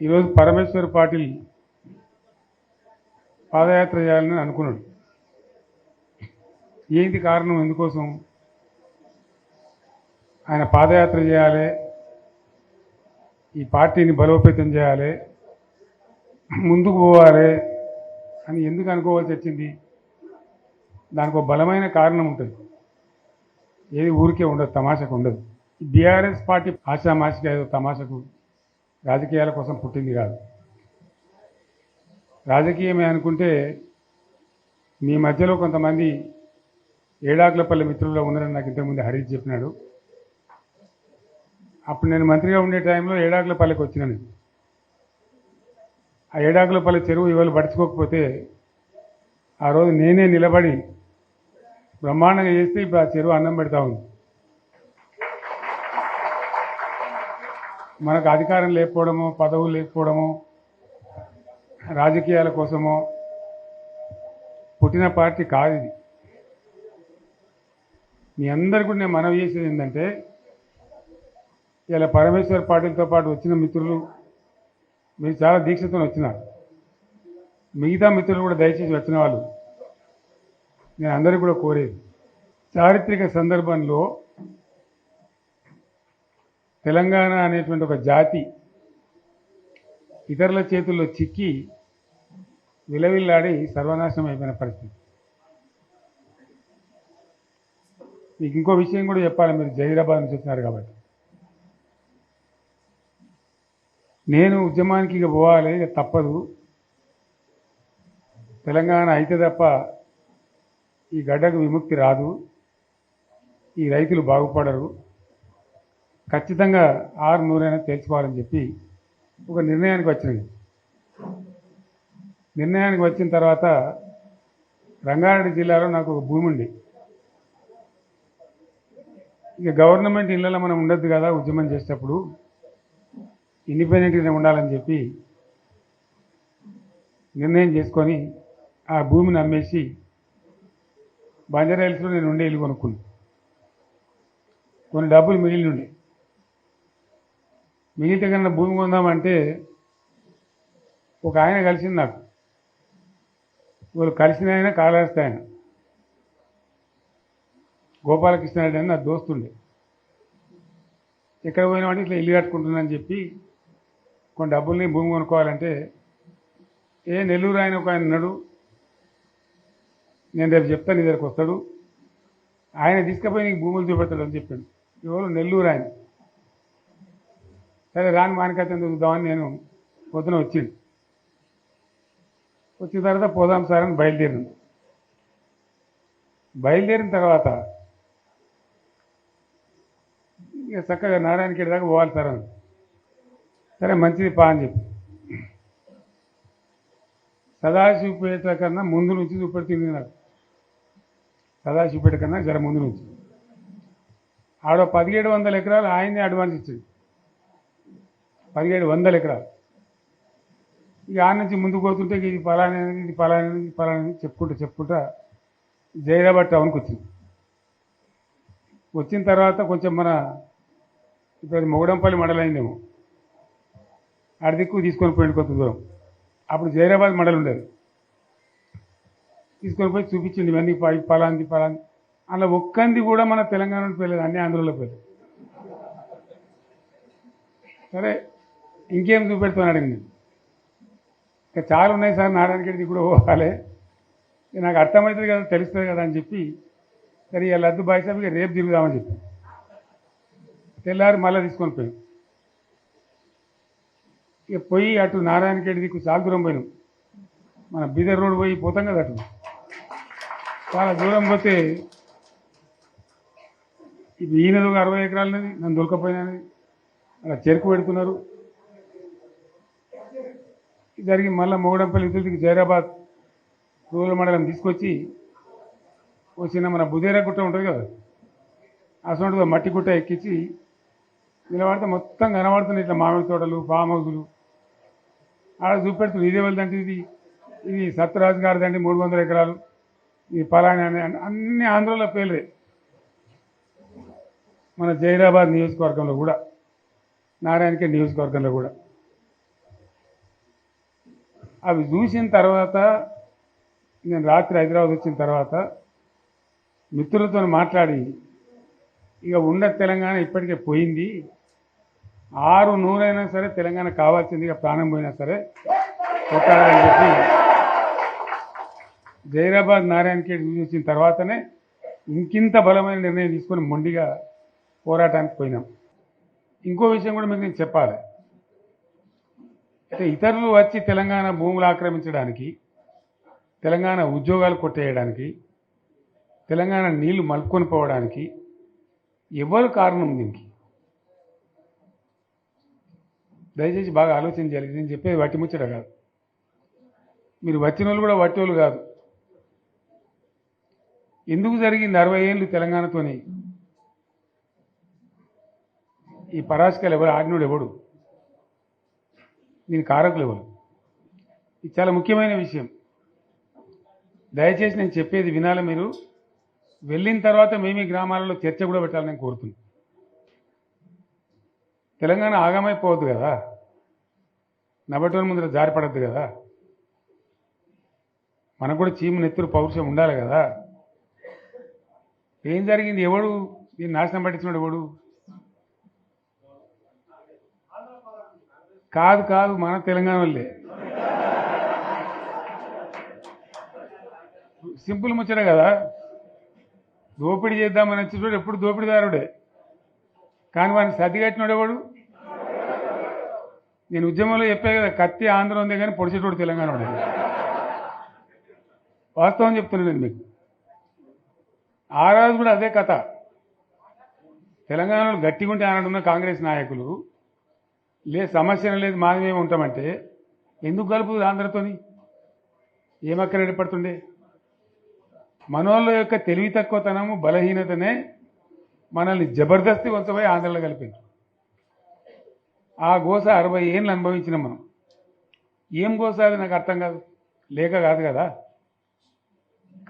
ఈరోజు పరమేశ్వర్ పాటిల్ పాదయాత్ర చేయాలని అనుకున్నాడు. ఏంటి కారణం? ఎందుకోసం ఆయన పాదయాత్ర చేయాలి, ఈ పార్టీని బలోపేతం చేయాలి, ముందుకు పోవాలి అని ఎందుకు అనుకోవాల్సి వచ్చింది? దానికి ఒక బలమైన కారణం ఉంటుంది. ఏది ఊరికే ఉండదు, తమాషకు ఉండదు. బీఆర్ఎస్ పార్టీ ఆశామాషిగా ఏదో తమాషకు రాజకీయాల కోసం పుట్టింది కాదు. రాజకీయమే అనుకుంటే మీ మధ్యలో కొంతమంది ఏడాకులపల్లి మిత్రుల్లో ఉన్నారని నాకు ఇంతకుముందు హరీష్ చెప్పినాడు. అప్పుడు నేను మంత్రిగా ఉండే టైంలో ఏడాకులపల్లికి వచ్చినాను. ఆ ఏడాకులపల్లి చెరువు ఇవాళ పడుచుకోకపోతే ఆ రోజు నేనే నిలబడి బ్రహ్మాండంగా చేస్తే ఇప్పుడు ఆ చెరువు అన్నం పెడతా ఉంది. మనకు అధికారం లేకపోవడమో, పదవులు లేకపోవడమో, రాజకీయాల కోసమో పుట్టిన పార్టీ కాదు ఇది. మీ అందరికీ కూడా నేను మనవి చేసేది ఏంటంటే, ఇలా పరమేశ్వర్ పార్టీలతో పాటు వచ్చిన మిత్రులు మీరు చాలా దీక్షతో వచ్చినారు. మిగతా మిత్రులు కూడా దయచేసి వచ్చిన వాళ్ళు నేను అందరికీ కూడా కోరేది, చారిత్రక సందర్భంలో తెలంగాణ అనేటువంటి ఒక జాతి ఇతరుల చేతుల్లో చిక్కి విలవిల్లాడి సర్వనాశనం అయిపోయిన పరిస్థితి. మీకు ఇంకో విషయం కూడా చెప్పాలి, మీరు జహీరాబాద్ నుంచి వచ్చినారు కాబట్టి. నేను ఉద్యమానికి ఇక పోవాలి, ఇక తప్పదు, తెలంగాణ అయితే తప్ప ఈ గడ్డకు విముక్తి రాదు, ఈ రైతులు బాగుపడరు, ఖచ్చితంగా 600 తేల్చుకోవాలని చెప్పి ఒక నిర్ణయానికి వచ్చినది. నిర్ణయానికి వచ్చిన తర్వాత రంగారెడ్డి జిల్లాలో నాకు ఒక భూమి ఉంది. ఇక గవర్నమెంట్ ఇళ్ళలో మనం ఉండొద్దు కదా ఉద్యమం చేసేటప్పుడు, ఇండిపెండెంట్గానే ఉండాలని చెప్పి నిర్ణయం చేసుకొని ఆ భూమిని అమ్మేసి బంజారాహిల్స్లో నేను ఉండే ఇల్లు కొనుక్కున్నాను. కొన్ని డబ్బులు మిగిలి ఉండే, మిగిలితే కన్నా భూమి కొందామంటే ఒక ఆయన కలిసింది నాకు. వాళ్ళు కలిసిన ఆయన కాళహస్తి ఆయన గోపాలకృష్ణారెడ్డి అని నా దోస్తుండే. ఎక్కడ పోయినామంటే ఇట్లా ఇల్లు కట్టుకుంటున్నానని చెప్పి కొన్ని డబ్బుల్ని భూమి కొనుక్కోవాలంటే, నెల్లూరు ఆయన ఒక ఆయన ఉన్నాడు, నేను రేపు చెప్తాను, నీ దగ్గరకు వస్తాడు, ఆయన తీసుకుపోయి నీకు భూములు చూపెడతాడు అని చెప్పాడు. ఎవరు? నెల్లూరు ఆయన. సరే రాని మానికైతే చూద్దామని నేను పొద్దున వచ్చింది. వచ్చిన తర్వాత పోదాం సార్ అని బయలుదేరిన తర్వాత ఇక చక్కగా నారాయణఖేడ్ దాకా పోవాలి సార్ అని. సరే మంచిది పా అని చెప్పి సదాశివపేట కన్నా ముందు నుంచి చూపెడుతుంది నాకు. సదాశివపేట కన్నా జర ముందు నుంచి ఆడ 1700 ఎకరాలు ఆయనే అడ్వాన్స్ ఇచ్చింది. 1700 ఎకరాలు. ఇక ఆ నుంచి ముందుకు పోతుంటే ఇది పలానేది, ఇది పలానేది, ఇది పలానేది చెప్పుకుంటా జైరాబాద్ టౌన్కి వచ్చింది. వచ్చిన తర్వాత కొంచెం మన ఇప్పుడు మొగడంపల్లి మండలైందేమో, ఆడ దిక్కు తీసుకొని పోయింది కొంత దూరం. అప్పుడు జైరాబాద్ మండలం ఉండేది. తీసుకొని పోయి చూపించింది ఇవన్నీ పలాంది. అలా ఒక్కంది కూడా మన తెలంగాణలో పోయలేదు, అన్ని ఆంధ్రలో పోయలేదు. సరే ఇంకేం చూపెడుతున్నాను అడిగింది. ఇంకా చాలా ఉన్నాయి సార్, నారాయణఖేడ్కి కూడా పోవాలి, నాకు అర్థమవుతుంది కదా, తెలుస్తుంది కదా అని చెప్పి సరే ఇలా లద్దు బాయ్సాబ్ ఇక రేపు తిరుగుదామని చెప్పి తెల్లారి మళ్ళీ తీసుకొని పోయాం. ఇక పోయి అటు నారాయణఖేడ్ దిక్కు చాలా దూరం పోయినాం. మన బీదర్ రోడ్ పోతాం కదా, అటు చాలా దూరం పోతే ఇప్పుడు ఈయనది ఒక 60 ఎకరాలనేది నన్ను దొరకపోయినది, అలా చెరుకు పెడుతున్నారు. జరిగి మళ్ళీ మొగడంపల్లి ఇతరులకి జైరాబాద్ రూరల్ మండలం తీసుకొచ్చి వచ్చిన మన బుదేరా గుట్ట ఉంటుంది కదా, అసలు మట్టి గుట్ట ఎక్కించి నిలబడితే మొత్తం కనబడుతున్నాయి ఇట్లా మామిడి తోటలు, ఫామ్ హౌసులు. ఆడ చూపెడుతుంది ఇదే వెళ్దంటే ఇది సత్యరాజు గారిదంటే 300 ఎకరాలు, ఇది పలానా అన్ని ఆంధ్రలో పేర్లే. మన జైరాబాద్ నియోజకవర్గంలో కూడా, నారాయణఖేడ్ నియోజకవర్గంలో కూడా అవి చూసిన తర్వాత నేను రాత్రి హైదరాబాద్ వచ్చిన తర్వాత మిత్రులతో మాట్లాడి ఇక ఉన్న తెలంగాణ ఇప్పటికే పోయింది, 600 సరే తెలంగాణ కావాల్సింది, ఇక ప్రాణం పోయినా సరే కొట్టాలని చెప్పి జైరాబాద్ నారాయణ ఖేడ్ చూసిన తర్వాతనే ఇంకింత బలమైన నిర్ణయం తీసుకొని మొండిగా పోరాటానికి పోయినాం. ఇంకో విషయం కూడా మీకు నేను చెప్పాలి. అయితే ఇతరులు వచ్చి తెలంగాణ భూములు ఆక్రమించడానికి, తెలంగాణ ఉద్యోగాలు కొట్టేయడానికి, తెలంగాణ నీళ్లు మలుపుకొని పోవడానికి ఎవరు కారణం? దీనికి దయచేసి బాగా ఆలోచన చేయాలి. నేను చెప్పేది వట్టి ముచ్చట కాదు. మీరు వచ్చిన వాళ్ళు కూడా వట్టి వాళ్ళు కాదు. ఎందుకు జరిగింది 60 ఏళ్ళు తెలంగాణతోని? ఈ పరాశకాలు ఎవరు? ఆజ్ఞుడు ఎవడు? దీని కారకులు ఎవరు? ఇది చాలా ముఖ్యమైన విషయం. దయచేసి నేను చెప్పేది వినాలి. మీరు వెళ్ళిన తర్వాత మేమీ గ్రామాలలో చర్చ కూడా పెట్టాలని నేను కోరుతున్నాను. తెలంగాణ ఆగమైపోవద్దు కదా, నబటోని ముందర జారిపడద్దు కదా, మనకు కూడా చీము నెత్తురు పౌరుషం ఉండాలి కదా. ఏం జరిగింది? ఎవడు దీన్ని నాశనం పట్టించినాడు? ఎవడు? కాదు కాదు, మన తెలంగాణ వాళ్ళే. సింపుల్ ముచ్చట కదా. దోపిడీ చేద్దామని వచ్చేటోడు ఎప్పుడు దోపిడీదారుడే, కానీ వాడిని సర్ది కట్టినోడు ఎవడు? నేను ఉద్యమంలో చెప్పే కదా, కత్తి ఆంధ్ర ఉంది కానీ పొడిచేటోడు తెలంగాణ వాడే. వాస్తవం చెప్తున్నాను నేను మీకు. ఆ రోజు కూడా అదే కథ. తెలంగాణలో గట్టిగా ఉంటే ఆనాడున్న కాంగ్రెస్ నాయకులు సమస్య లేదు మాది మేము ఉంటామంటే ఎందుకు కలుపుతుంది ఆంధ్రతోని? ఏమక్కడ ఏర్పడుతుండే? మనోళ్ళ యొక్క తెలివి తక్కువతనము, బలహీనతనే మనల్ని జబర్దస్తి వంచబోయి ఆంధ్రలో కలిపింది. ఆ గోస 60 ఏళ్ళు అనుభవించినాం మనం. ఏం గోస అది నాకు అర్థం కాదు. లేక కాదు కదా.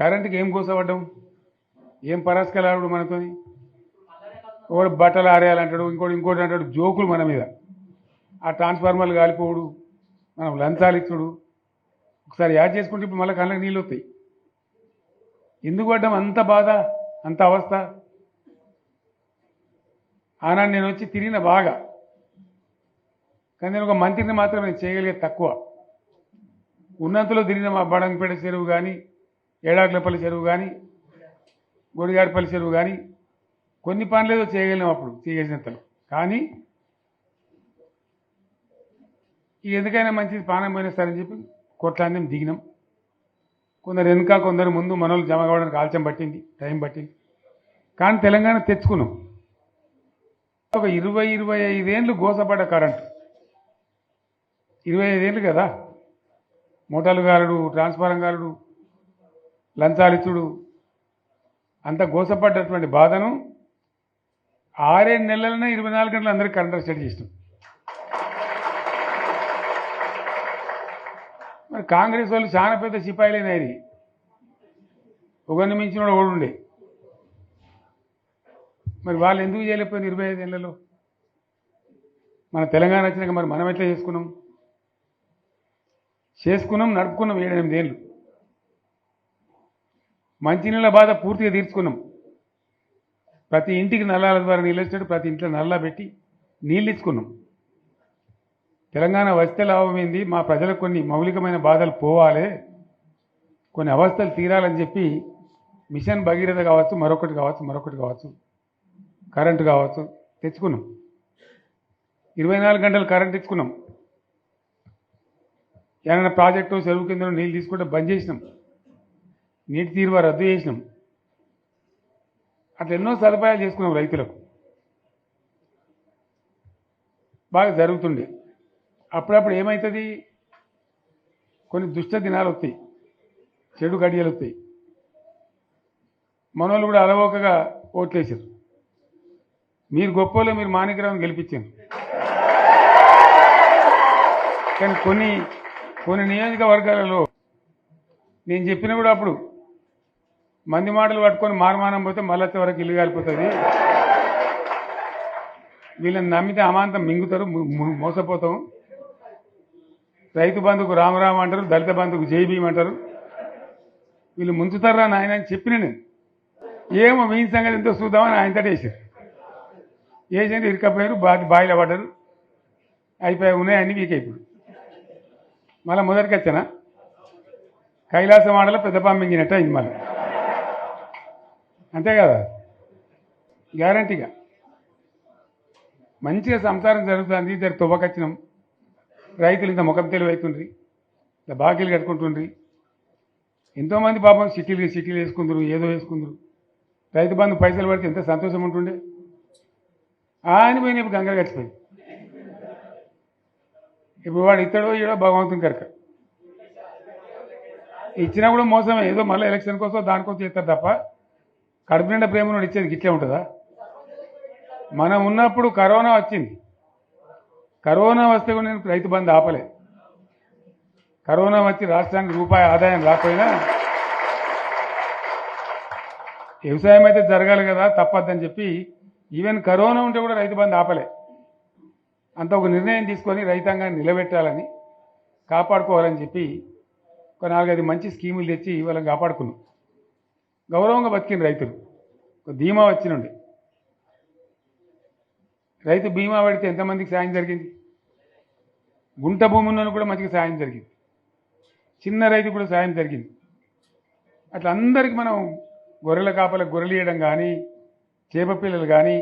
కరెంటుకి ఏం గోస పడ్డాం? ఏం పరాస్కలాడు మనతోని? ఒకడు బట్టలు ఆరేయాలంటాడు, ఇంకోటి అంటాడు. జోకులు మన మీద. ఆ ట్రాన్స్ఫార్మర్లు కాలిపోవుడు, మనం లంచాలు ఇచ్చుడు. ఒకసారి యాడ్ చేసుకుంటే ఇప్పుడు మళ్ళీ కళ్ళకి నీళ్ళు వస్తాయి. ఎందుకు పడ్డాం అంత బాధ, అంత అవస్థ? ఆనాడు నేను వచ్చి తిరిగిన బాగా, కానీ నేను ఒక మంత్రిని మాత్రం నేను చేయగలిగేది తక్కువ. ఉన్నంతలో తిరిగిన మా బడంగపేట చెరువు కానీ, ఏడాకులపల్లి చెరువు కానీ, గొడిగాడిపల్లి చెరువు కానీ కొన్ని పనులు ఏదో చేయగలిగినాం అప్పుడు చేసినంతలో. కానీ ఎందుకైనా మంచిది పానం పోయినస్తారని చెప్పి కొట్లాడినాం, దిగినాం. కొందరు వెనుక, కొందరు ముందు. మనోళ్ళు జమ కావడానికి ఆలస్యం పట్టింది, టైం పట్టింది. కానీ తెలంగాణ తెచ్చుకున్నాం. ఒక 20-25 ఏళ్ళు గోసపడ్డ కరెంటు. 25 ఏళ్ళు కదా. మూటలు గాలుడు, ట్రాన్స్ఫారం గాలుడు, లంచాలిచ్చుడు, అంత గోసపడ్డటువంటి బాధను 6-7 నెలలనే 24 గంటలు అందరికీ కరెంటు సెట్ చేసినాం. మరి కాంగ్రెస్ వాళ్ళు చాలా పెద్ద సిపాయిలైనది. ఒకరిని మించిన వాడు ఓడుండే. మరి వాళ్ళు ఎందుకు చేయలేకపోయింది 25 ఏళ్లలో? మన తెలంగాణ వచ్చినాక మరి మనం ఎట్లా చేసుకున్నాం? నడుపుకున్నాం 7-8 ఏళ్ళు. మంచినీళ్ళ బాధ పూర్తిగా తీర్చుకున్నాం. ప్రతి ఇంటికి నల్లాల ద్వారా నీళ్ళు వచ్చాడు, ప్రతి ఇంట్లో నల్లా పెట్టి నీళ్ళు ఇచ్చుకున్నాం. తెలంగాణ వస్తే లాభమైంది. మా ప్రజలకు కొన్ని మౌలికమైన బాధలు పోవాలి, కొన్ని అవస్థలు తీరాలని చెప్పి మిషన్ భగీరథ కావచ్చు, మరొకటి కావచ్చు, కరెంటు కావచ్చు తెచ్చుకున్నాం. 24 గంటలు కరెంట్ ఇచ్చుకున్నాం. ఏమైనా ప్రాజెక్టు చెరువు కింద నీళ్ళు తీసుకుంటే బంద్ చేసినాం. నీటి తీరువా రద్దు చేసినాం. అట్లా ఎన్నో సదుపాయాలు చేసుకున్నాం. రైతులకు బాగా జరుగుతుండే. అప్పుడప్పుడు ఏమవుతుంది? కొన్ని దుష్ట దినాలు వస్తాయి, చెడు గడియలు వస్తాయి. మనోళ్ళు కూడా అలవోకగా ఓట్లేసారు. మీరు గొప్పలో మీరు మాణిక్యరావుని గెలిపించారు. కానీ కొన్ని నియోజకవర్గాలలో నేను చెప్పినా కూడా అప్పుడు మంది మాటలు పట్టుకొని మారమానం పోతే మళ్ళీ వరకు ఇల్లు కాలిపోతుంది, వీళ్ళని నమ్మితే అమాంతం మింగుతారు, మోసపోతాం. రైతు బంధుకు రామరామ అంటారు, దళిత బంధుకు జై భీమ్ అంటారు. వీళ్ళు ముంచుతారా నాయన అని చెప్పిన నేను. ఏమో మీ సంగతి ఎంతో చూద్దామని ఆయనతో వేసారు. వేసింది ఇరుకపోయారు, బాయిలో పడ్డారు, అయిపోయి ఉన్నాయి అన్ని వీక్ అయిపోయి. మళ్ళీ మొదటికి వచ్చానా కైలాసం ఆడలో పెద్ద పంపింగినట్టు అయింది మళ్ళీ. అంతే కదా, గ్యారంటీగా మంచిగా సంసారం జరుగుతుంది. ఇద్దరు తువ్వకొచ్చినాం, రైతులు ఇంత ముఖం తెలివి అవుతుండ్రి, ఇంత బాకీలు కట్టుకుంటుండ్రి. ఎంతోమంది పాపం సిటీలు వేసుకుందరు, ఏదో వేసుకుందరు. రైతు బంధు పైసలు పడితే ఎంత సంతోషం ఉంటుండే. ఆయన పోయిన ఇప్పుడు గంగలు గడిచిపోయింది. ఇప్పుడు వాడు ఇత్తడో ఏడో భగవంతుని కనుక ఇచ్చినా కూడా మోసమే. ఏదో మళ్ళీ ఎలక్షన్ కోసం దానికోసం చేస్తారు తప్ప కడుపు నిండా ప్రేమను ఇచ్చేది గిట్లే ఉంటుందా? మనం ఉన్నప్పుడు కరోనా వచ్చింది. కరోనా వస్తే కూడా నేను రైతు బంధు ఆపలే. కరోనా వచ్చి రాష్ట్రానికి రూపాయి ఆదాయం రాకపోయినా వ్యవసాయం అయితే జరగాలి కదా, తప్పద్దని చెప్పి ఈవెన్ కరోనా ఉంటే కూడా రైతు బంధు ఆపలే. అంత ఒక నిర్ణయం తీసుకొని రైతాంగాన్ని నిలబెట్టాలని, కాపాడుకోవాలని చెప్పి ఒక 4-5 మంచి స్కీములు తెచ్చి వాళ్ళని కాపాడుకున్నాం. గౌరవంగా బతికిన రైతులు ఒక ధీమా వచ్చినండి. రైతు బీమా పడితే ఎంతమందికి సాయం జరిగింది? గుంట భూమి ఉన్న కూడా మంచిగా సాయం జరిగింది, చిన్న రైతు కూడా సాయం జరిగింది. అట్లా అందరికీ మనం గొర్రెల కాపలకు గొర్రెలు ఇవ్వడం కానీ, చేప పిల్లలు కానీ,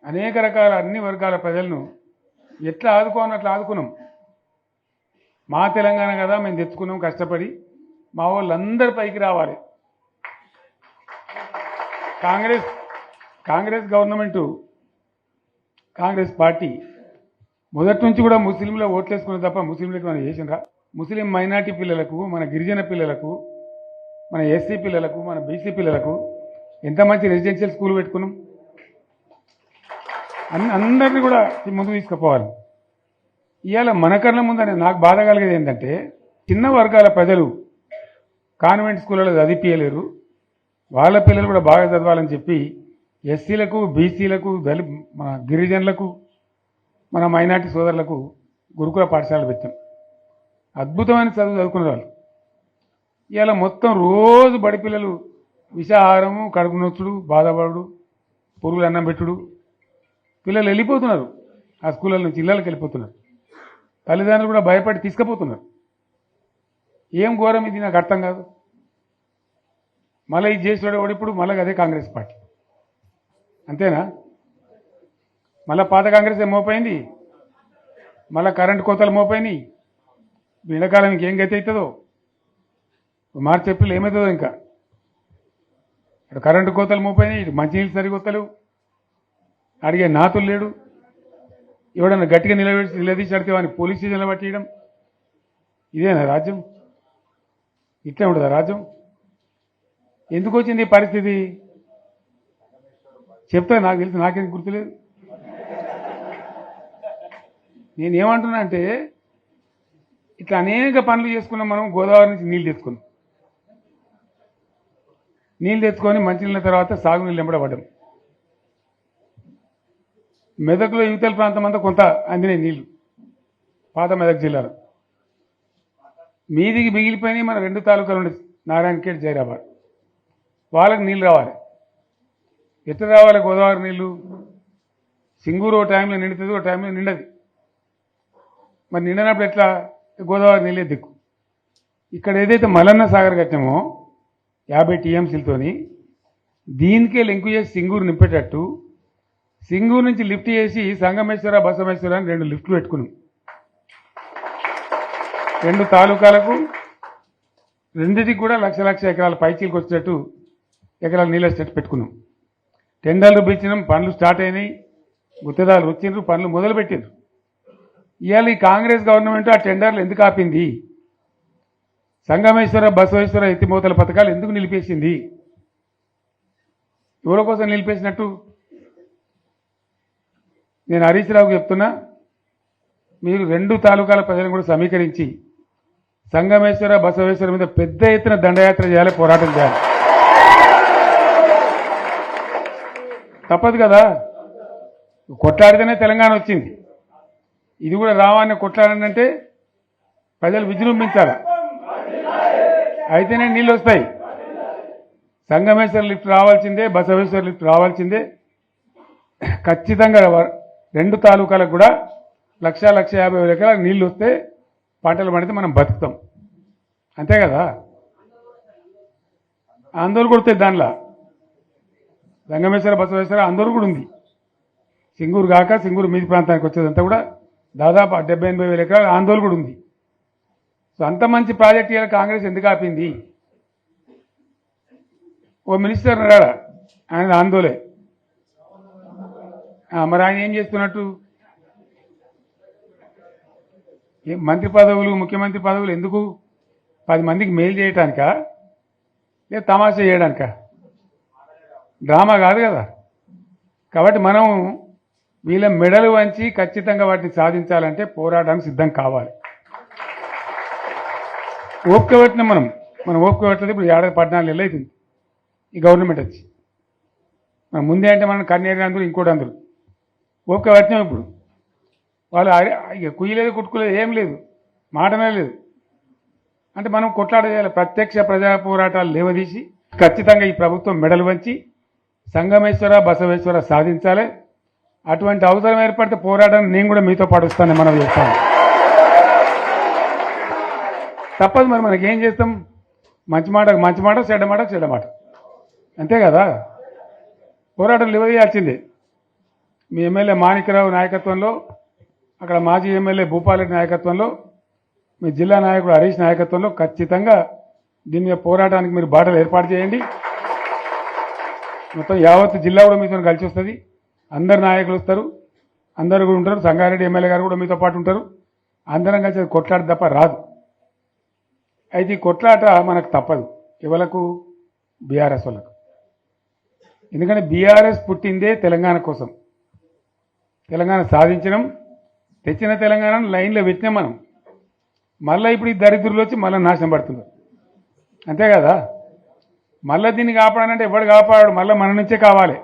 అనేక రకాల అన్ని వర్గాల ప్రజలను ఎట్లా ఆదుకోని అట్లా ఆదుకున్నాం. మా తెలంగాణ కదా మేము తెచ్చుకున్నాం కష్టపడి. మా వాళ్ళందరి పైకి రావాలి. కాంగ్రెస్ గవర్నమెంటు, కాంగ్రెస్ పార్టీ మొదటి నుంచి కూడా ముస్లింలో ఓట్లేసుకున్న తప్ప ముస్లింలకు మనం చేసినరా? ముస్లిం మైనార్టీ పిల్లలకు, మన గిరిజన పిల్లలకు, మన ఎస్సీ పిల్లలకు, మన బీసీ పిల్లలకు ఎంత మంచి రెసిడెన్షియల్ స్కూల్ పెట్టుకున్నాం. అందరినీ కూడా ముందుకు తీసుకుపోవాలి. ఇవాళ మన కళ్ళ ముందని నాకు బాధ కలిగేది ఏంటంటే, చిన్న వర్గాల ప్రజలు కాన్వెంట్ స్కూళ్ళలో చదివించలేరు, వాళ్ళ పిల్లలు కూడా బాగా చదవాలని చెప్పి ఎస్సీలకు, బీసీలకు, మన గిరిజనులకు, మన మైనార్టీ సోదరులకు గురుకుల పాఠశాలలు పెట్టాం. అద్భుతమైన చదువు చదువుకునే వాళ్ళు. ఇవాళ మొత్తం రోజు బడి పిల్లలు విషాహారము, కడుపు నొచ్చుడు, బాధపడు, పురుగులు అన్నం పెట్టుడు. పిల్లలు వెళ్ళిపోతున్నారు, ఆ స్కూళ్ళ నుంచి ఇళ్ళకి వెళ్ళిపోతున్నారు. తల్లిదండ్రులు కూడా భయపడి తీసుకుపోతున్నారు. ఏం ఘోరం ఇది, నాకు అర్థం కాదు. మళ్ళీ ఇది చేసేవాడు ఇప్పుడు మళ్ళీ అదే కాంగ్రెస్ పార్టీ. అంతేనా? మళ్ళీ పాత కాంగ్రెస్ మోపోయింది, మళ్ళీ కరెంటు కోతలు మోపోయినాయి. ఎండాకాలం ఇంకేం గతి అవుతుందో, మార్చి ఏప్రిల్ ఏమవుతుందో. ఇంకా ఇక్కడ కరెంటు కోతలు మోపోయినాయి, ఇటు మంచినీళ్ళు సరికొత్తలేవు, అడిగే నాతులు లేడు. ఎవడన్నా గట్టిగా నిలదీసి అడితే వాడిని పోలీస్ స్టేషన్లో పట్టియడం. ఇదేనా రాజ్యం? ఇట్లా ఉండదా రాజ్యం? ఎందుకు వచ్చింది ఈ పరిస్థితి చెప్తా. నాకు తెలిసి నాకేం గుర్తులేదు. నేనేమంటున్నా అంటే, ఇట్లా అనేక పనులు చేసుకున్నాం. మనం గోదావరి నుంచి నీళ్ళు తెచ్చుకున్నాం. నీళ్ళు తెచ్చుకొని మంచినీళ్ళ తర్వాత సాగునీళ్ళు వెంబడబడ్డాం. మెదక్లో యువతల ప్రాంతం అంతా కొంత అందినాయి నీళ్లు, పాత మెదక్ జిల్లాలో. మీదికి మిగిలిపోయినాయి మన 2 తాలూకాలు ఉండే, నారాయణఖేడ్, జైరాబాద్. వాళ్ళకి నీళ్ళు రావాలి. ఎట్లా రావాలి గోదావరి నీళ్లు? సింగూరు ఓ టైంలో నిండుతుంది, ఓ టైంలో నిండదు. మరి నిండినప్పుడు ఎట్లా? గోదావరి నీళ్ళే దిక్కు. ఇక్కడ ఏదైతే మలన్న సాగర్ కట్టామో 50 టీఎంసీలతోని, దీనికే లింకు చేసి సింగూరు నింపేటట్టు సింగూరు నుంచి లిఫ్ట్ చేసి సంగమేశ్వర, బసమేశ్వర అని 2 లిఫ్ట్లు పెట్టుకున్నాం. 2 తాలూకాలకు, రెండింటికి కూడా లక్ష ఎకరాల పైచీలకు వచ్చేటట్టు ఎకరాల నీళ్ళు వచ్చేటట్టు పెట్టుకున్నాం. టెండర్లు పిలిచినాం, పనులు స్టార్ట్ అయినాయి, గుత్తేదారులు వచ్చిండ్రు, పనులు మొదలుపెట్టిండ్రు. ఇవాళ ఈ కాంగ్రెస్ గవర్నమెంట్ ఆ టెండర్లు ఎందుకు ఆపింది? సంగమేశ్వర, బసవేశ్వర ఎత్తిమోతల పథకాలు ఎందుకు నిలిపేసింది? ఎవరి కోసం నిలిపేసినట్టు? నేను హరీష్ రావుకు చెప్తున్నా, మీరు 2 తాలూకాల ప్రజలను కూడా సమీకరించి సంగమేశ్వర, బసవేశ్వర మీద పెద్ద ఎత్తున దండయాత్ర చేయాలి, పోరాటం చేయాలి. తప్పదు కదా, కొట్లాడితేనే తెలంగాణ వచ్చింది. ఇది కూడా రావాలని కొట్లాడంటే ప్రజలు విజృంభించాలి, అయితేనే నీళ్ళు వస్తాయి. సంగమేశ్వర లిఫ్ట్ రావాల్సిందే, బసవేశ్వర లిఫ్ట్ రావాల్సిందే. ఖచ్చితంగా రెండు తాలూకాలకు కూడా 1,50,000 ఎకరాలకు నీళ్ళు వస్తే పంటలు పండితే మనం బతుకుతాం. అంతే కదా, ఆందోళన కొడుతుంది దానిలో. సంగమేశ్వర బసవేశ్వర ఆందోళన కూడా ఉంది. సింగూరు కాక సింగూరు మీది ప్రాంతానికి వచ్చేదంతా కూడా దాదాపు 70,000-80,000 ఎకరాల ఆందోళన కూడా ఉంది. సో అంత మంచి ప్రాజెక్ట్ ఇవాళ కాంగ్రెస్ ఎందుకు ఆపింది? ఓ మినిస్టర్ ఉన్నాడా, ఆయన ఆందోళన. మరి ఆయన ఏం చేస్తున్నట్టు? మంత్రి పదవులు, ముఖ్యమంత్రి పదవులు ఎందుకు? 10 మందికి మేలు చేయడానికా, లేదా తమాషా చేయడానికా? డ్రామా కాదు కదా. కాబట్టి మనం వీళ్ళ మెడలు వంచి ఖచ్చితంగా వాటిని సాధించాలంటే పోరాటానికి సిద్ధం కావాలి. ఓపిక పెట్టినాం మనం ఓపిక పెట్టలేదు. ఇప్పుడు 14 నెలలు అవుతుంది ఈ గవర్నమెంట్ వచ్చి. మనం ముందే అంటే మనం కన్నేరు అందరూ ఇంకోటి అందరూ ఓపిక పెట్టినాం. ఇప్పుడు వాళ్ళు ఇక కుయ్యలేదు, కుట్టుకోలేదు, ఏం లేదు, మాటనే లేదు. అంటే మనం కొట్లాడ చేయాలి. ప్రత్యక్ష ప్రజా పోరాటాలు లేవదీసి ఖచ్చితంగా ఈ ప్రభుత్వం మెడలు వంచి సంగమేశ్వర బసవేశ్వర సాధించాలి. అటువంటి అవసరం ఏర్పడితే పోరాటాన్ని నేను కూడా మీతో పాటు వస్తానని మనం చేస్తాను. తప్పదు మరి, మనకేం చేస్తాం? మంచి మాట మంచి మాట, చెడ్డ మాట చెడ్డ మాట, అంతే కదా. పోరాటం లేవదీయాల్సిందే. మీ ఎమ్మెల్యే మాణిక్యరావు నాయకత్వంలో, అక్కడ మాజీ ఎమ్మెల్యే భూపాలరెడ్డి నాయకత్వంలో, మీ జిల్లా నాయకుడు హరీష్ నాయకత్వంలో ఖచ్చితంగా దీని మీద పోరాటానికి మీరు బాటలు ఏర్పాటు చేయండి. మొత్తం యావత్ జిల్లా కూడా మీతో కలిసి వస్తుంది. అందరు నాయకులు వస్తారు, అందరు కూడా ఉంటారు. సంగారెడ్డి ఎమ్మెల్యే గారు కూడా మీతో పాటు ఉంటారు. అందరం కలిసి కొట్లాట తప్ప రాదు. అయితే ఈ కొట్లాట మనకు తప్పదు. ఎవలకు? బీఆర్ఎస్ వాళ్ళకు. ఎందుకంటే బీఆర్ఎస్ పుట్టిందే తెలంగాణ కోసం. తెలంగాణ సాధించడం, తెచ్చిన తెలంగాణను లైన్లో పెట్టినాం మనం. మళ్ళీ ఇప్పుడు ఈ దరిద్రులు వచ్చి మళ్ళీ నాశనం పడుతున్నారు, అంతే కదా. మళ్ళీ దీన్ని కాపాడాలంటే ఎవడు కాపాడు? మళ్ళీ మన నుంచే కావాలి.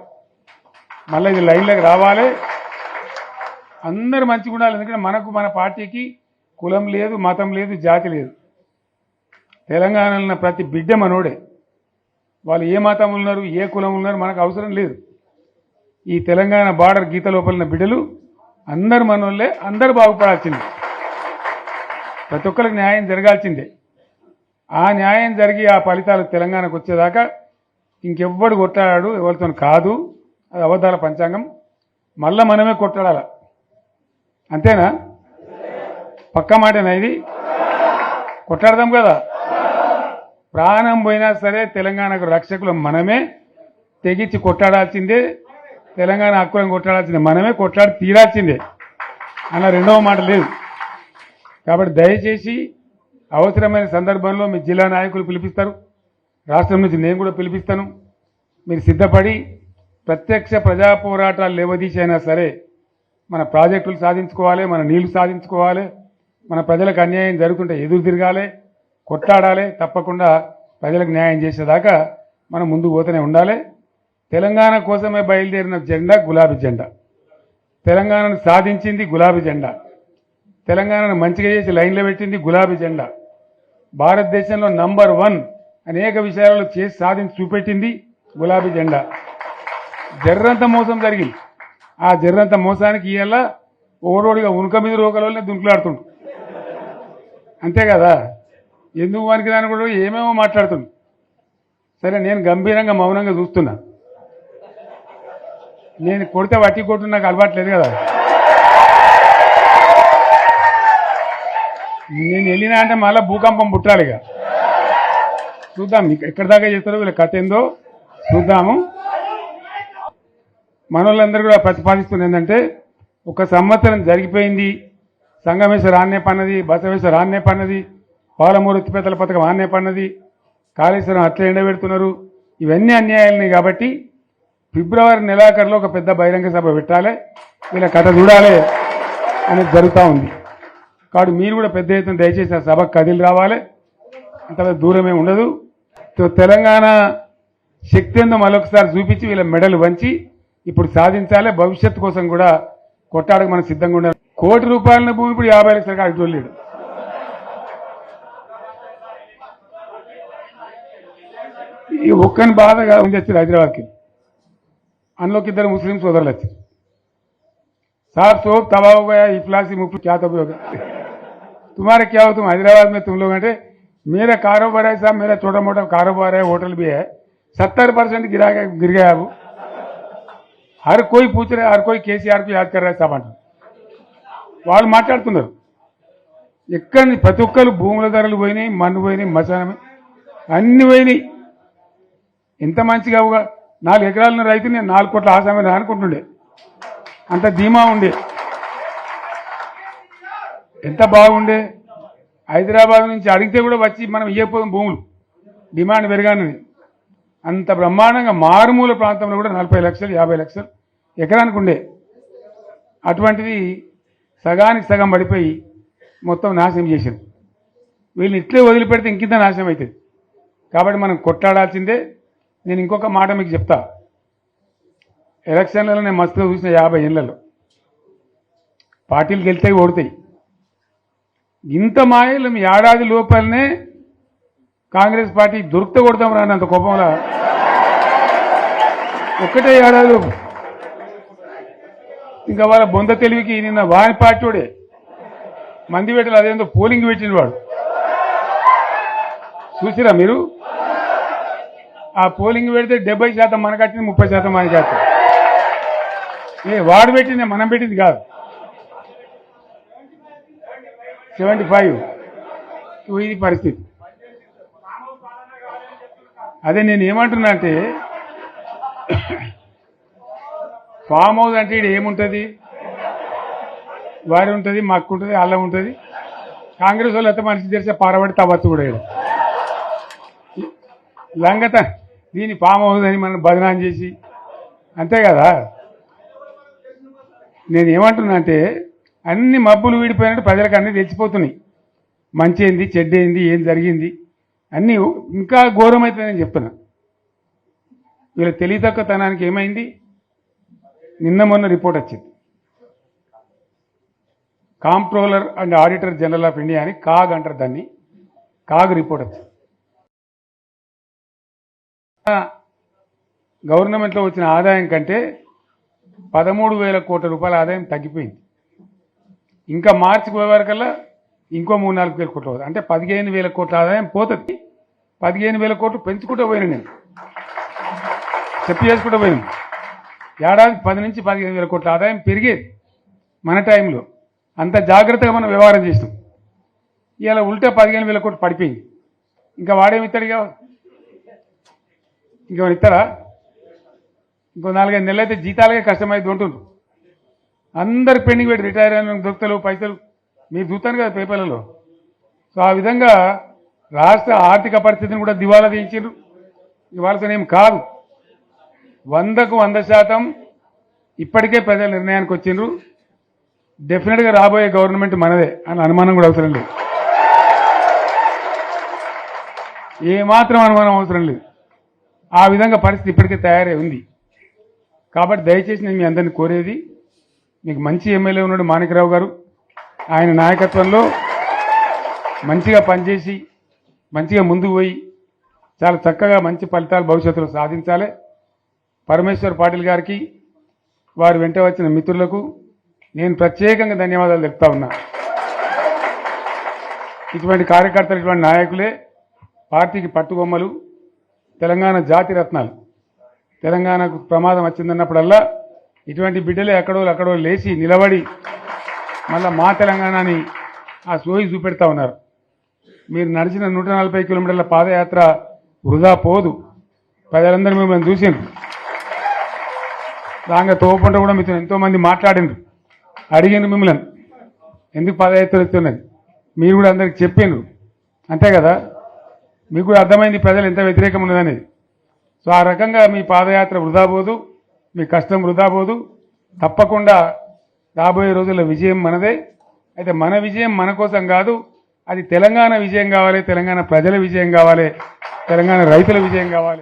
మళ్ళీ ఇది లైన్లోకి రావాలి. అందరూ మంచిగా ఉండాలి. ఎందుకంటే మనకు, మన పార్టీకి కులం లేదు, మతం లేదు, జాతి లేదు. తెలంగాణలో ఉన్న ప్రతి బిడ్డ మనోడే. వాళ్ళు ఏ మతం ఉన్నారు, ఏ కులం ఉన్నారు మనకు అవసరం లేదు. ఈ తెలంగాణ బార్డర్ గీత లోపల ఉన్న బిడ్డలు అందరు మనోళ్ళే. అందరూ బాగుపడాల్సిందే. ప్రతి ఒక్కరికి న్యాయం జరగాల్సిందే. ఆ న్యాయం జరిగి ఆ ఫలితాలు తెలంగాణకు వచ్చేదాకా ఇంకెవ్వడు కొట్లాడాడు, ఎవరితో కాదు. అది అబద్ధాల పంచాంగం. మళ్ళా మనమే కొట్లాడాల, అంతేనా? పక్కా మాటేనా ఇది? కొట్లాడదాం కదా. ప్రాణం పోయినా సరే తెలంగాణకు రక్షకులు మనమే. తెగించి కొట్లాడాల్సిందే. తెలంగాణ హక్కులను కొట్లాడాల్సిందే. మనమే కొట్లాడి తీరాల్సిందే అన్న రెండవ మాట లేదు. కాబట్టి దయచేసి అవసరమైన సందర్భంలో మీ జిల్లా నాయకులు పిలిపిస్తారు, రాష్ట్రం నుంచి నేను కూడా పిలిపిస్తాను. మీరు సిద్ధపడి ప్రత్యక్ష ప్రజా పోరాటాలు లేవదీసైనా సరే మన ప్రాజెక్టులు సాధించుకోవాలి, మన నీళ్లు సాధించుకోవాలి, మన ప్రజలకు అన్యాయం జరుగుతుంటే ఎదురు తిరగాలి, కొట్లాడాలి. తప్పకుండా ప్రజలకు న్యాయం చేసేదాకా మనం ముందుకు పోతూనే ఉండాలి. తెలంగాణ కోసమే బయలుదేరిన జెండా గులాబీ జెండా. తెలంగాణను సాధించింది గులాబీ జెండా. తెలంగాణను మంచిగా చేసి లైన్లో పెట్టింది గులాబీ జెండా. భారతదేశంలో నంబర్ 1 అనేక విషయాలలో చేసి సాధించి చూపెట్టింది గులాబీ జెండా. జర్రంత మోసం జరిగింది. ఆ జర్రంత మోసానికి ఇవాళ ఓరోడిగా ఉనుక మీద రోకలనే దుంకులాడుతుండు, అంతే కదా. ఎందుకు వానికి దాని కూడా ఏమేమో మాట్లాడుతుంది. సరే, నేను గంభీరంగా మౌనంగా చూస్తున్నా. నేను కొడితే వట్టి కొట్టు నాకు అలవాట్లేదు కదా. నేను వెళ్ళినా అంటే మళ్ళీ భూకంపం పుట్టాలి. ఇక చూద్దాం ఎక్కడి దాకా చేస్తారో, వీళ్ళ కథ ఏందో చూద్దాము. మనోళ్ళందరూ కూడా ప్రతిపాదిస్తుంది ఏంటంటే, 1 సంవత్సరం జరిగిపోయింది. సంగమేశ్వర ఆన్నే పన్నది, బసవేశ్వర ఆన్నే పన్నది, పాలమూరు ఎత్తిపోతల పథకం ఆన్నే పన్నది, కాళేశ్వరం అట్లా ఎండబెడుతున్నారు. ఇవన్నీ అన్యాయాలని. కాబట్టి ఫిబ్రవరి నెలాఖరులో ఒక పెద్ద బహిరంగ సభ పెట్టాలి, వీళ్ళ కథ చూడాలి అనేది జరుగుతూ ఉంది. కాబట్టి మీరు కూడా పెద్ద ఎత్తున దయచేసి ఆ సభకు కదిలి రావాలి. అంత దూరమే ఉండదు. తెలంగాణ శక్తి ఏందో మరొకసారి చూపించి వీళ్ళ మెడలు వంచి ఇప్పుడు సాధించాలి. భవిష్యత్తు కోసం కూడా కొట్టాడకు మనం సిద్ధంగా ఉండాలి. ₹1 కోటి భూమి ఇప్పుడు 50 లక్షల కాడికి వెళ్ళాడు. ఈ ఒక్కని బాధగా ఉంది వచ్చారు హైదరాబాద్కి. అందులోకి ఇద్దరు ముస్లిం సోదరులు వచ్చారు. साहब सोप तबाह हो गया, इफलासी मुफ्त क्या तबाह होगा, तुम्हारे क्या हो, तुम हैदराबाद में तुम लोग हैं, मेरा कारोबार है साहब, मेरा छोटा मोटा कारोबार है, होटल भी है, 70% गिर गया अब. हर कोई पूछ रहा है, हर कोई केसीआर को याद कर रहा है साहब अंటారు. వాళ్ళు మాట్లాడుతున్నారు. ఎక్కడ ప్రతి ఒక్కరు భూముల ధరలు పోయినాయి, మన్ను పోయినాయి, మసానం అన్ని పోయినాయి. ఎంత మంచిగా 4 ఎకరాల రైతు నేను 4 కోట్ల ఆసామని అనుకుంటుండే, అంత ధీమా ఉండే, ఎంత బాగుండే. హైదరాబాద్ నుంచి అడిగితే కూడా వచ్చి మనం ఇవ్వకపోదాం భూములు, డిమాండ్ పెరగానని. అంత బ్రహ్మాండంగా మారుమూల ప్రాంతంలో కూడా 40 లక్షలు 50 లక్షలు ఎకరానికి ఉండే. అటువంటిది సగానికి సగం పడిపోయి మొత్తం నాశనం చేశారు. వీళ్ళని ఇట్లే వదిలిపెడితే ఇంకింత నాశనం అవుతుంది. కాబట్టి మనం కొట్లాడాల్సిందే. నేను ఇంకొక మాట మీకు చెప్తా. ఎలక్షన్లలో నేను మస్తుగా చూసిన 50 ఏళ్లలో పార్టీలు గెలితే ఓడతాయి. ఇంత మాయలు మీ ఏడాది లోపలనే కాంగ్రెస్ పార్టీ దొరికితే కొడతాం రానంత కోపంలో ఒక్కటే ఏడాది. ఇంకా వాళ్ళ బొంద తెలివికి నిన్న వాని పార్టీ వాడే మంది పెట్టాలి, అదేందో పోలింగ్ పెట్టిన వాడు చూసిరా మీరు. ఆ పోలింగ్ పెడితే 70% మనకట్టింది, 30% మనకి వస్తుంది. వాడు పెట్టింది మనం పెట్టింది కాదు. 75 ఇది పరిస్థితి. అదే నేను ఏమంటున్నా అంటే, ఫామ్ హౌస్ అంటే ఇక్కడ ఏముంటుంది, వారి ఉంటుంది, మక్కు ఉంటుంది, అల్లం ఉంటుంది. కాంగ్రెస్ వాళ్ళు అయితే మనిషి తెరిస్తే పారబడి తవ్వచ్చు కూడా లంగత. దీన్ని ఫామ్ హౌస్ అని మనం బదనాం చేసి అంతే కదా. నేను ఏమంటున్నా అంటే, అన్ని మబ్బులు వీడిపోయినట్టు ప్రజలకు అన్నీ తెచ్చిపోతున్నాయి. మంచి ఏంది, చెడ్డ ఏంది, ఏం జరిగింది అన్నీ ఇంకా ఘోరమవుతుందని చెప్తున్నా. వీళ్ళ తెలివితక్కువతనానికి ఏమైంది, నిన్న మొన్న రిపోర్ట్ వచ్చింది. Comptroller and auditor general of India అని కాగ్ అంటారు దాన్ని. కాగ్ రిపోర్ట్ వచ్చింది. గవర్నమెంట్లో వచ్చిన ఆదాయం కంటే 13,000 కోట్ల రూపాయల ఆదాయం తగ్గిపోయింది. ఇంకా మార్చికి పోయేవరకల్లా ఇంకో 3-4 వేల కోట్లు అవుతుంది. అంటే 15,000 కోట్ల ఆదాయం పోతుంది. 15,000 కోట్లు పెంచుకుంటూ పోయినా నేను చెప్పి చేసుకుంటూ పోయినాను. ఏడాది 10 నుంచి 15,000 కోట్ల ఆదాయం పెరిగేది మన టైంలో. అంత జాగ్రత్తగా మనం వ్యవహారం చేసినాం. ఇలా ఉల్టా 15,000 కోట్లు పడిపోయింది. ఇంకా వాడేమిస్తాడుగా, ఇంకేమైనా ఇస్తారా? ఇంకో 4-5 నెలలు అయితే జీతాలకే కష్టమైంది ఉంటుండ్రు. అందరు పెండింగ్ పెట్టి రిటైర్ అయిన దొరుకుతలు పైసలు మీరు చూస్తాను కదా పేపర్లలో. సో ఆ విధంగా రాష్ట్ర ఆర్థిక పరిస్థితిని కూడా దివాలా తీయించారు. ఇవాళతోనేం కాదు, 100కు 100% ఇప్పటికే ప్రజల నిర్ణయానికి వచ్చిండ్రు. డెఫినెట్గా రాబోయే గవర్నమెంట్ మనదే అని అనుమానం కూడా అవసరం లేదు. ఏమాత్రం అనుమానం అవసరం లేదు. ఆ విధంగా పరిస్థితి ఇప్పటికే తయారై ఉంది. కాబట్టి దయచేసి నేను మీ అందరినీ కోరేది, మీకు మంచి ఎమ్మెల్యే ఉన్నాడు మాణిక్రావు గారు. ఆయన నాయకత్వంలో మంచిగా పనిచేసి మంచిగా ముందుకు పోయి చాలా చక్కగా మంచి ఫలితాలు భవిష్యత్తులో సాధించాలి. పరమేశ్వర్ పాటిల్ గారికి, వారు వెంట వచ్చిన మిత్రులకు నేను ప్రత్యేకంగా ధన్యవాదాలు చెప్తా ఉన్నా. ఇటువంటి కార్యకర్తలు, ఇటువంటి నాయకులే పార్టీకి పట్టుకొమ్మలు, తెలంగాణ జాతి రత్నాలు. తెలంగాణకు ప్రమాదం వచ్చిందన్నప్పుడల్లా ఇటువంటి బిడ్డలే అక్కడో లేచి నిలబడి మళ్ళీ మా తెలంగాణని ఆ సోయి చూపెడతా ఉన్నారు. మీరు నడిచిన 140 కిలోమీటర్ల పాదయాత్ర వృధా పోదు. ప్రజలందరూ మిమ్మల్ని చూసిండ్రు. దాంగా తోపంట కూడా మీతో ఎంతోమంది మాట్లాడిండ్రు, అడిగిండ్రు మిమ్మల్ని ఎందుకు పాదయాత్ర వస్తున్నది. మీరు కూడా అందరికి చెప్పిండ్రు, అంతే కదా. మీకు కూడా అర్థమైంది ప్రజలు ఎంత వ్యతిరేకం ఉన్నదనేది. సో ఆ రకంగా మీ పాదయాత్ర వృధా పోదు, మీ కష్టం వృధా పోదు. తప్పకుండా రాబోయే రోజుల్లో విజయం మనదే. అయితే మన విజయం మన కోసం కాదు, అది తెలంగాణ విజయం కావాలి, తెలంగాణ ప్రజల విజయం కావాలి, తెలంగాణ రైతుల విజయం కావాలి.